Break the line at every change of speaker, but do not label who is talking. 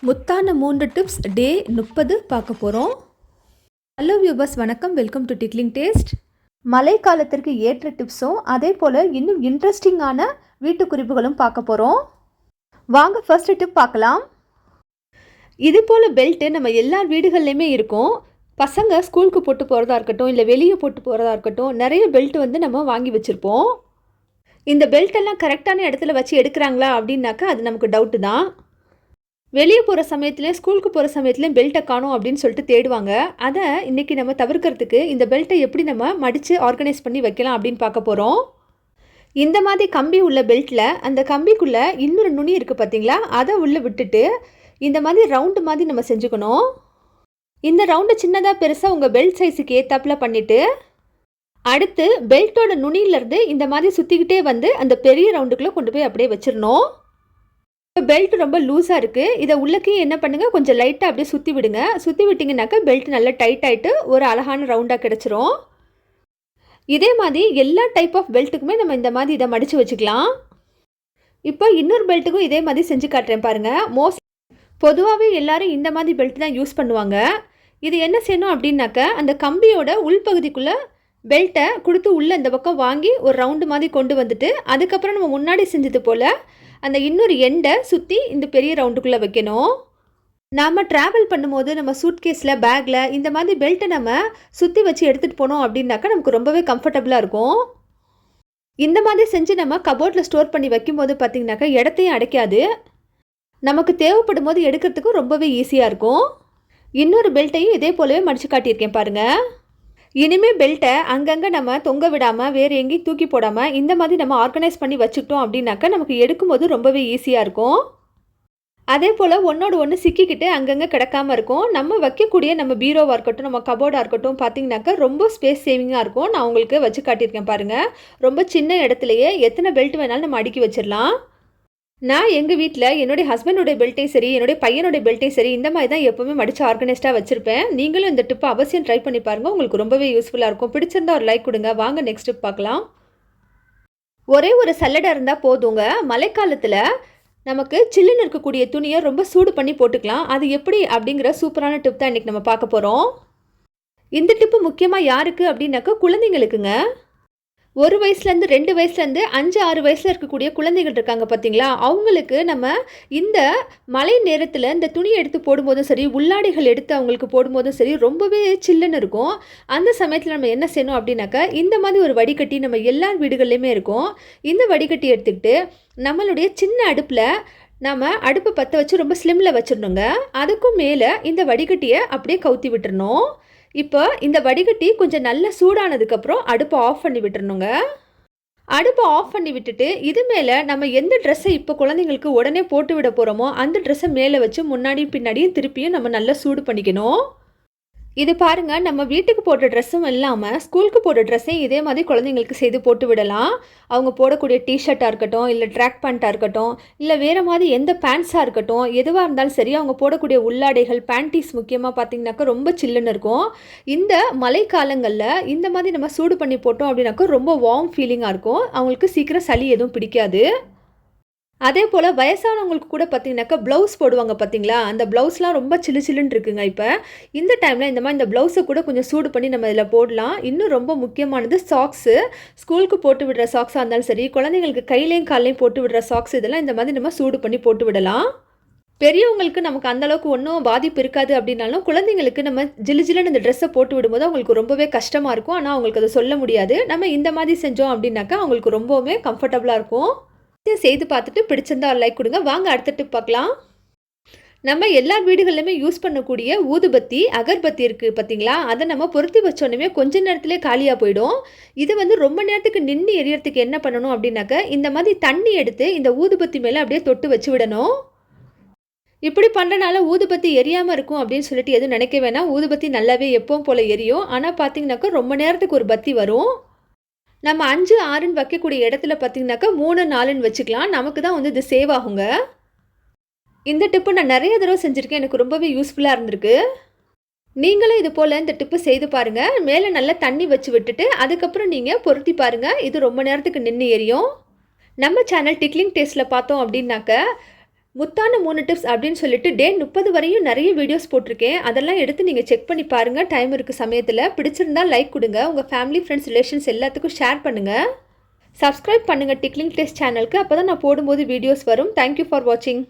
முத்தான 3 டிப்ஸ் டே 30 பார்க்க போகிறோம். ஹலோ வியூவர்ஸ், வணக்கம். Welcome to tickling taste. மழை காலத்திற்கு ஏற்ற டிப்ஸும் அதே போல் இன்னும் இன்ட்ரெஸ்டிங்கான வீட்டு குறிப்புகளும் பார்க்க போகிறோம். வாங்க ஃபர்ஸ்ட் டிப் பார்க்கலாம். இது போல் பெல்ட்டு நம்ம எல்லா வீடுகள்லையுமே இருக்கும். பசங்க ஸ்கூலுக்கு போட்டு போகிறதா இருக்கட்டும், இல்லை வெளியே போட்டு போகிறதா இருக்கட்டும், நிறைய பெல்ட் நம்ம வாங்கி வச்சுருப்போம். இந்த பெல்ட்டெல்லாம் கரெக்டான இடத்துல வச்சு எடுக்கிறாங்களா அப்படின்னாக்கா அது நமக்கு டவுட்டு தான். வெளியே போகிற சமயத்துலேயும் ஸ்கூலுக்கு போகிற சமயத்துலேயும் பெல்ட்டை காணும் அப்படின்னு சொல்லிட்டு தேடுவாங்க. அதை இன்றைக்கி நம்ம தவிர்க்கிறதுக்கு இந்த பெல்ட்டை எப்படி நம்ம மடித்து ஆர்கனைஸ் பண்ணி வைக்கலாம் அப்படின்னு பார்க்க போகிறோம். இந்த மாதிரி கம்பி உள்ள பெல்ட்டில் அந்த கம்பிக்குள்ளே இன்னொரு நுனி இருக்குது பார்த்தீங்களா, அதை உள்ளே விட்டுட்டு இந்த மாதிரி ரவுண்டு மாதிரி நம்ம செஞ்சுக்கணும். இந்த ரவுண்டு சின்னதாக பெருசாக உங்கள் பெல்ட் சைஸுக்கு ஏற்றாப்பில் பண்ணிவிட்டு அடுத்து பெல்ட்டோட நுனியிலேருந்து இந்த மாதிரி சுற்றிக்கிட்டே வந்து அந்த பெரிய ரவுண்டுக்குள்ளே கொண்டு போய் அப்படியே வச்சிடணும். இப்போ பெல்ட் ரொம்ப லூஸாக இருக்குது. இதை உள்ளக்கே என்ன பண்ணுங்கள், கொஞ்சம் லைட்டாக அப்படியே சுற்றி விடுங்க. சுற்றி விட்டிங்கனாக்கா பெல்ட் நல்லா டைட் ஆகிட்டு ஒரு அழகான ரவுண்டாக கிடச்சிரும். இதே மாதிரி எல்லா டைப் ஆஃப் பெல்ட்டுக்குமே நம்ம இந்த மாதிரி இதை மடித்து வச்சுக்கலாம். இப்போ இன்னொரு பெல்ட்டுக்கும் இதே மாதிரி செஞ்சு காட்டுறேன் பாருங்கள். பொதுவாகவே எல்லோரும் இந்த மாதிரி பெல்ட் தான் யூஸ் பண்ணுவாங்க. இது என்ன செய்யணும் அப்படின்னாக்கா, அந்த கம்பியோட உள்பகுதிக்குள்ளே பெல்ட்டை கொடுத்து உள்ளே இந்த பக்கம் வாங்கி ஒரு ரவுண்டு மாதிரி கொண்டு வந்துட்டு அதுக்கப்புறம் நம்ம முன்னாடி செஞ்சது போல் அந்த இன்னொரு எண்டை சுற்றி இந்த பெரிய ரவுண்டுக்குள்ளே வைக்கணும். நாம் ட்ராவல் பண்ணும்போது நம்ம சூட்கேஸில், பேக்கில் இந்த மாதிரி பெல்ட்டை நம்ம சுற்றி வச்சு எடுத்துகிட்டு போனோம் அப்படின்னாக்கா நமக்கு ரொம்பவே கம்ஃபர்டபுளாக இருக்கும். இந்த மாதிரி செஞ்சு நம்ம கபோர்டில் ஸ்டோர் பண்ணி வைக்கும்போது பார்த்திங்கனாக்கா இடத்தையும் அடைக்காது. நமக்கு தேவைப்படும் போது எடுக்கிறதுக்கும் ரொம்பவே ஈஸியாக இருக்கும். இன்னொரு பெல்ட்டையும் இதே போலவே மடித்து காட்டியிருக்கேன் பாருங்கள். இனிமேல் பெல்ட்டை அங்கங்கே நம்ம தொங்க விடாமல் வேறு எங்கேயும் தூக்கி போடாமல் இந்த மாதிரி நம்ம ஆர்கனைஸ் பண்ணி வச்சுக்கிட்டோம் அப்படின்னாக்கா நமக்கு எடுக்கும்போது ரொம்பவே ஈஸியாக இருக்கும். அதே போல் ஒன்றோடு ஒன்று சிக்கிக்கிட்டு அங்கங்கே கிடக்காமல் இருக்கும். நம்ம வைக்கக்கூடிய நம்ம பீரோவாக இருக்கட்டும், நம்ம கபோர்டாக இருக்கட்டும் பார்த்திங்கனாக்கா ரொம்ப ஸ்பேஸ் சேவிங்காக இருக்கும். நான் உங்களுக்கு வச்சு காட்டியிருக்கேன் பாருங்கள். ரொம்ப சின்ன இடத்துலையே எத்தனை பெல்ட் வேணாலும் நம்ம அடுக்கி வச்சிடலாம். நான் எங்கள் வீட்டில் என்னுடைய ஹஸ்பண்டோடைய பெல்ட்டையும் சரி, என்னுடைய பையனுடைய பெல்ட்டையும் சரி இந்த மாதிரி தான் எப்போவுமே மடித்து ஆர்கனைஸ்டாக வச்சுருப்பேன். நீங்களும் இந்த டிப்பை அவசியம் ட்ரை பண்ணி பாருங்கள். உங்களுக்கு ரொம்பவே யூஸ்ஃபுல்லாக இருக்கும். பிடிச்சிருந்தா ஒரு லைக் கொடுங்க. வாங்க நெக்ஸ்ட் டிப் பார்க்கலாம். ஒரே ஒரு சல்லடை இருந்தால் போதுங்க. மழைக்காலத்தில் நமக்கு சில்லுன்னு இருக்கக்கூடிய துணியை ரொம்ப சூடு பண்ணி போட்டுக்கலாம். அது எப்படி அப்படிங்கிற சூப்பரான டிப் தான் இன்றைக்கி நம்ம பார்க்க போகிறோம். இந்த டிப்பு முக்கியமாக யாருக்கு அப்படின்னாக்கா குழந்தைங்களுக்குங்க. 1 வயசுலேருந்து 2 வயசுலேருந்து 5-6 வயசில் இருக்கக்கூடிய குழந்தைகள் இருக்காங்க பார்த்தீங்களா, அவங்களுக்கு நம்ம இந்த மழை நேரத்தில் இந்த துணி எடுத்து போடும்போதும் சரி, உள்ளாடைகள் எடுத்து அவங்களுக்கு போடும்போதும் சரி ரொம்பவே சில்லுன்னு இருக்கும். அந்த சமயத்தில் நம்ம என்ன செய்யணும் அப்படின்னாக்கா, இந்த மாதிரி ஒரு வடிகட்டி நம்ம எல்லா வீடுகள்லையுமே இருக்கும். இந்த வடிகட்டி எடுத்துக்கிட்டு நம்மளுடைய சின்ன அடுப்பில் நம்ம அடுப்பை பற்ற வச்சு ரொம்ப ஸ்லிம்மில் வச்சிடணுங்க. அதுக்கும் மேலே இந்த வடிகட்டியை அப்படியே கவுத்தி விட்டுறணும். இப்போ இந்த வடிகட்டி கொஞ்சம் நல்லா சூடானதுக்கப்புறம் அடுப்பை ஆஃப் பண்ணி விட்டுறணுங்க. அடுப்பை ஆஃப் பண்ணி விட்டுட்டு இது மேலே நம்ம எந்த ட்ரெஸ்ஸை இப்போ குழந்தைங்களுக்கு உடனே போட்டு விட போகிறோமோ அந்த ட்ரெஸ்ஸை மேலே வச்சு முன்னாடியும் பின்னாடியும் திருப்பியும் நம்ம நல்லா சூடு பண்ணிக்கணும். இது பாருங்கள், நம்ம வீட்டுக்கு போடுற ட்ரெஸ்ஸும் இல்லாமல் ஸ்கூலுக்கு போடுற ட்ரெஸ்ஸையும் இதே மாதிரி குழந்தைங்களுக்கு செய்து போட்டு விடலாம். அவங்க போடக்கூடிய டிஷர்ட்டாக இருக்கட்டும், இல்லை ட்ராக் பேண்ட்டாக இருக்கட்டும், இல்லை வேறு மாதிரி எந்த பேண்ட்ஸாக இருக்கட்டும், எதுவாக இருந்தாலும் சரி அவங்க போடக்கூடிய உள்ளாடைகள் பேண்டீஸ் முக்கியமாக பார்த்திங்கனாக்கா ரொம்ப சில்லுன்னு இருக்கும். இந்த மழை காலங்களில் இந்த மாதிரி நம்ம சூடு பண்ணி போட்டோம் அப்படின்னாக்கா ரொம்ப வார்ம் ஃபீலிங்காக இருக்கும். அவங்களுக்கு சீக்கிரம் சளி எதுவும் பிடிக்காது. அதே போல் வயசானவங்களுக்கு கூட பார்த்திங்கனாக்கா ப்ளவுஸ் போடுவாங்க பார்த்தீங்களா, அந்த ப்ளவுஸ்லாம் ரொம்ப சில்லுன்னு இருக்குங்க. இப்போ இந்த டைமில் இந்த மாதிரி இந்த ப்ளவுஸை கூட கொஞ்சம் சூடு பண்ணி நம்ம இதில் போடலாம். இன்னும் ரொம்ப முக்கியமானது சாக்ஸு. ஸ்கூலுக்கு போட்டு விடுற சாக்ஸாக இருந்தாலும் சரி, குழந்தைங்களுக்கு கையிலையும் காலையும் போட்டு விடுற சாக்ஸ் இதெல்லாம் இந்த மாதிரி நம்ம சூடு பண்ணி போட்டு விடலாம். பெரியவங்களுக்கு நமக்கு அந்தளவுக்கு ஒன்றும் பாதிப்பு இருக்காது அப்படின்னாலும் குழந்தைங்களுக்கு நம்ம ஜில்லுன்னு இந்த ட்ரெஸ்ஸை போட்டு விடும்போது அவங்களுக்கு ரொம்பவே கஷ்டமாக இருக்கும். ஆனால் அவங்களுக்கு அதை சொல்ல முடியாது. நம்ம இந்த மாதிரி செஞ்சோம் அப்படின்னாக்கா அவங்களுக்கு ரொம்பவுமே கம்ஃபர்டபுளாக இருக்கும். செய்து பார்த்துட்டு பிடிச்சிருந்தா லைக் கொடுங்க. வாங்க அடுத்த டிப் பார்க்கலாம். நம்ம எல்லா வீடுகளிலுமே யூஸ் பண்ணக்கூடிய ஊதுபத்தி, அகர்பத்தி இருக்குது பார்த்தீங்களா, அதை நம்ம பொருத்தி வச்சோன்னே கொஞ்ச நேரத்துலேயே காலியாக போயிடும். இது ரொம்ப நேரத்துக்கு நின்று எரியறதுக்கு என்ன பண்ணணும் அப்படின்னாக்க, இந்த மாதிரி தண்ணி எடுத்து இந்த ஊதுபத்தி மேலே அப்படியே தொட்டு வச்சு விடணும். இப்படி பண்ணுறனால ஊதுபத்தி எரியாமல் இருக்கும் அப்படின்னு சொல்லிட்டு எதுவும் நினைக்க வேணாம். ஊதுபத்தி நல்லாவே எப்பவும் போல் எரியும். ஆனால் பார்த்தீங்கன்னாக்கா ரொம்ப நேரத்துக்கு ஒரு பத்தி வரும். நம்ம 5-6 வைக்கக்கூடிய இடத்துல பார்த்திங்கனாக்கா 3-4 வச்சுக்கலாம். நமக்கு தான் இது சேவ் ஆகுங்க. இந்த டிப்பு நான் நிறைய தடவை செஞ்சுருக்கேன். எனக்கு ரொம்பவே யூஸ்ஃபுல்லாக இருந்திருக்கு. நீங்களும் இது போல் இந்த டிப்பு செய்து பாருங்கள். மேலே நல்லா தண்ணி வச்சு விட்டுட்டு அதுக்கப்புறம் நீங்கள் பொருத்தி பாருங்கள். இது ரொம்ப நேரத்துக்கு நின்று எரியும். நம்ம சேனல் டிக்லிங் டேஸ்ட்டில் பார்த்தோம் அப்படின்னாக்க முத்தான 3 டிப்ஸ் அப்படின்னு சொல்லிட்டு டே 30 வரையும் நிறைய வீடியோஸ் போட்டிருக்கேன். அதெல்லாம் எடுத்து நீங்கள் செக் பண்ணி பாருங்கள். டைம் இருக்குது சமயத்தில். பிடிச்சிருந்தா லைக் கொடுங்க. உங்கள் ஃபேமிலி ஃப்ரெண்ட்ஸ் ரிலேஷன்ஸ் எல்லாத்துக்கும் ஷேர் பண்ணுங்கள். சப்ஸ்கிரைப் பண்ணுங்கள் டிக்லிங் டேஸ்ட் சேனலுக்கு. அப்போ தான் நான் போடும்போது வீடியோஸ் வரும். தேங்க்யூ ஃபார் வாட்சிங்.